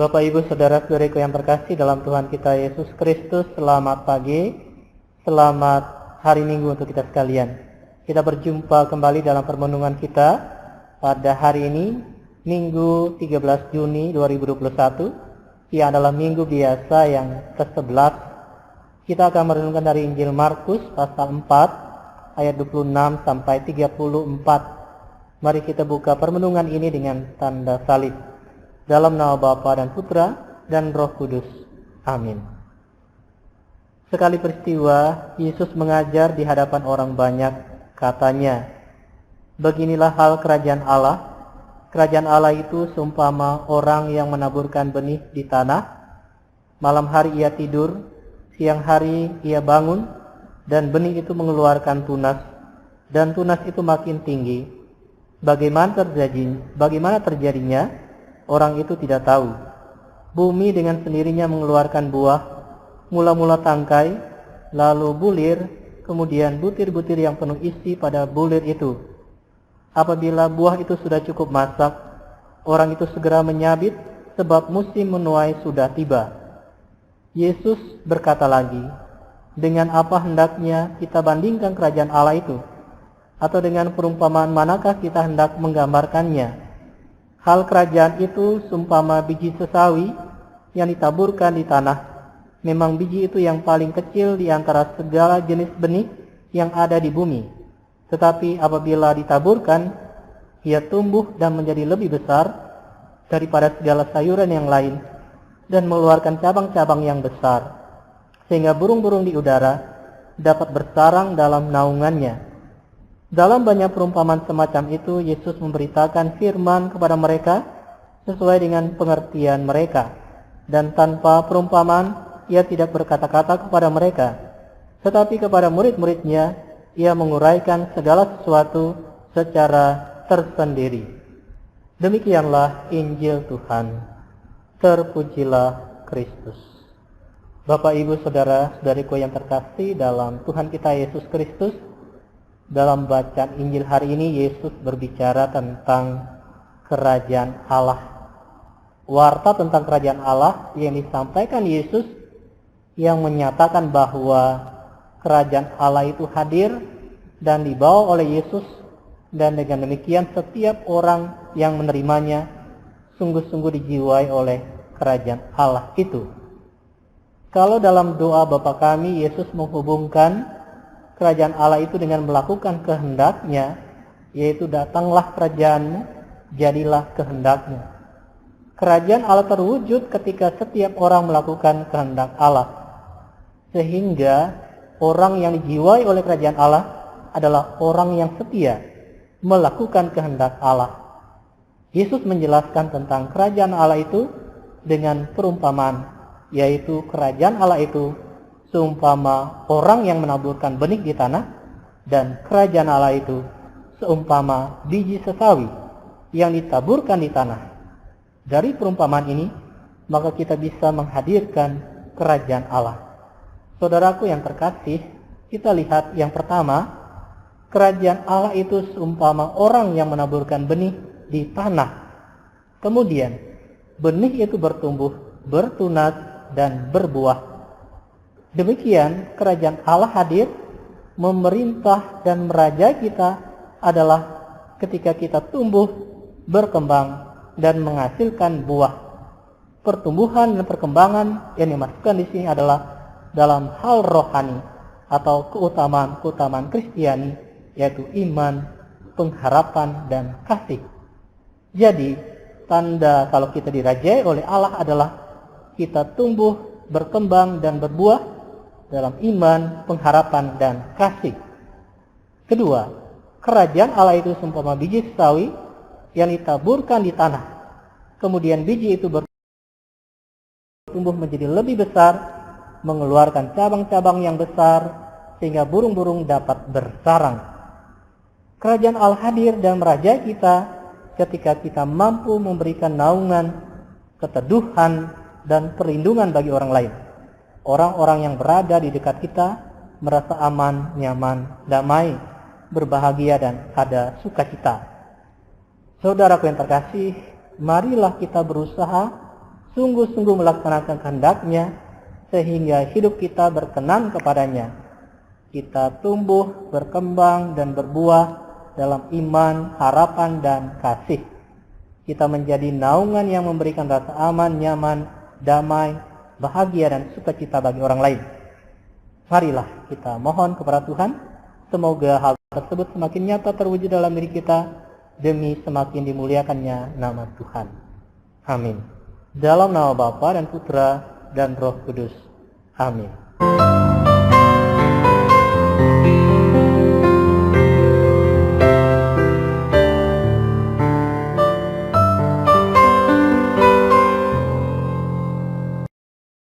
Bapak, Ibu, Saudara-saudariku yang terkasih dalam Tuhan kita Yesus Kristus, selamat pagi, selamat hari Minggu untuk kita sekalian. Kita berjumpa kembali dalam permenungan kita pada hari ini, Minggu 13 Juni 2021, yang adalah minggu biasa yang ke-11. Kita akan merenungkan dari Injil Markus pasal 4 ayat 26 sampai 34. Mari kita buka permenungan ini dengan tanda salib. Dalam nama Bapa dan Putra dan Roh Kudus. Amin. Sekali peristiwa, Yesus mengajar di hadapan orang banyak. Katanya, beginilah hal kerajaan Allah. Kerajaan Allah itu seumpama orang yang menaburkan benih di tanah. Malam hari ia tidur, siang hari ia bangun, dan benih itu mengeluarkan tunas. Dan tunas itu makin tinggi. Bagaimana terjadinya? Orang itu tidak tahu. Bumi dengan sendirinya mengeluarkan buah, mula-mula tangkai, lalu bulir, kemudian butir-butir yang penuh isi pada bulir itu. Apabila buah itu sudah cukup masak, orang itu segera menyabit, sebab musim menuai sudah tiba. Yesus berkata lagi, dengan apa hendaknya kita bandingkan kerajaan Allah itu? Atau dengan perumpamaan manakah kita hendak menggambarkannya? Hal kerajaan itu seumpama biji sesawi yang ditaburkan di tanah. Memang biji itu yang paling kecil di antara segala jenis benih yang ada di bumi. Tetapi apabila ditaburkan, ia tumbuh dan menjadi lebih besar daripada segala sayuran yang lain dan mengeluarkan cabang-cabang yang besar, sehingga burung-burung di udara dapat bersarang dalam naungannya. Dalam banyak perumpamaan semacam itu, Yesus memberitakan firman kepada mereka sesuai dengan pengertian mereka. Dan tanpa perumpamaan, ia tidak berkata-kata kepada mereka. Tetapi kepada murid-muridnya, ia menguraikan segala sesuatu secara tersendiri. Demikianlah Injil Tuhan. Terpujilah Kristus. Bapak, Ibu, Saudara-saudariku yang terkasih dalam Tuhan kita Yesus Kristus, dalam bacaan Injil hari ini, Yesus berbicara tentang kerajaan Allah. Warta tentang kerajaan Allah yang disampaikan Yesus yang menyatakan bahwa kerajaan Allah itu hadir dan dibawa oleh Yesus, dan dengan demikian setiap orang yang menerimanya sungguh-sungguh dijiwai oleh kerajaan Allah itu. Kalau dalam doa Bapa kami, Yesus menghubungkan kerajaan Allah itu dengan melakukan kehendaknya, yaitu datanglah kerajaanmu, jadilah kehendakmu. Kerajaan Allah terwujud ketika setiap orang melakukan kehendak Allah. Sehingga orang yang dijiwai oleh kerajaan Allah adalah orang yang setia melakukan kehendak Allah. Yesus menjelaskan tentang kerajaan Allah itu dengan perumpamaan, yaitu kerajaan Allah itu seumpama orang yang menaburkan benih di tanah, dan kerajaan Allah itu seumpama biji sesawi yang ditaburkan di tanah. Dari perumpamaan ini, maka kita bisa menghadirkan kerajaan Allah. Saudaraku yang terkasih, kita lihat yang pertama, kerajaan Allah itu seumpama orang yang menaburkan benih di tanah. Kemudian, benih itu bertumbuh, bertunas, dan berbuah. Demikian kerajaan Allah hadir, memerintah dan merajai kita adalah ketika kita tumbuh, berkembang, dan menghasilkan buah. Pertumbuhan dan perkembangan yang dimasukkan di sini adalah dalam hal rohani atau keutamaan Kristiani, yaitu iman, pengharapan, dan kasih. Jadi, tanda kalau kita dirajai oleh Allah adalah kita tumbuh, berkembang, dan berbuah dalam iman, pengharapan, dan kasih. Kedua, kerajaan Allah itu seumpama biji sesawi yang ditaburkan di tanah. Kemudian biji itu bertumbuh menjadi lebih besar, mengeluarkan cabang-cabang yang besar, sehingga burung-burung dapat bersarang. Kerajaan Allah hadir dan merajai kita ketika kita mampu memberikan naungan, keteduhan, dan perlindungan bagi orang lain. Orang-orang yang berada di dekat kita merasa aman, nyaman, damai, berbahagia, dan ada sukacita. Saudaraku yang terkasih, marilah kita berusaha sungguh-sungguh melaksanakan kehendak-Nya, sehingga hidup kita berkenan kepadanya. Kita tumbuh, berkembang, dan berbuah dalam iman, harapan, dan kasih. Kita menjadi naungan yang memberikan rasa aman, nyaman, damai, bahagia, dan sukacita bagi orang lain. Marilah kita mohon kepada Tuhan, semoga hal tersebut semakin nyata terwujud dalam diri kita, demi semakin dimuliakannya nama Tuhan. Amin. Dalam nama Bapa dan Putra dan Roh Kudus. Amin.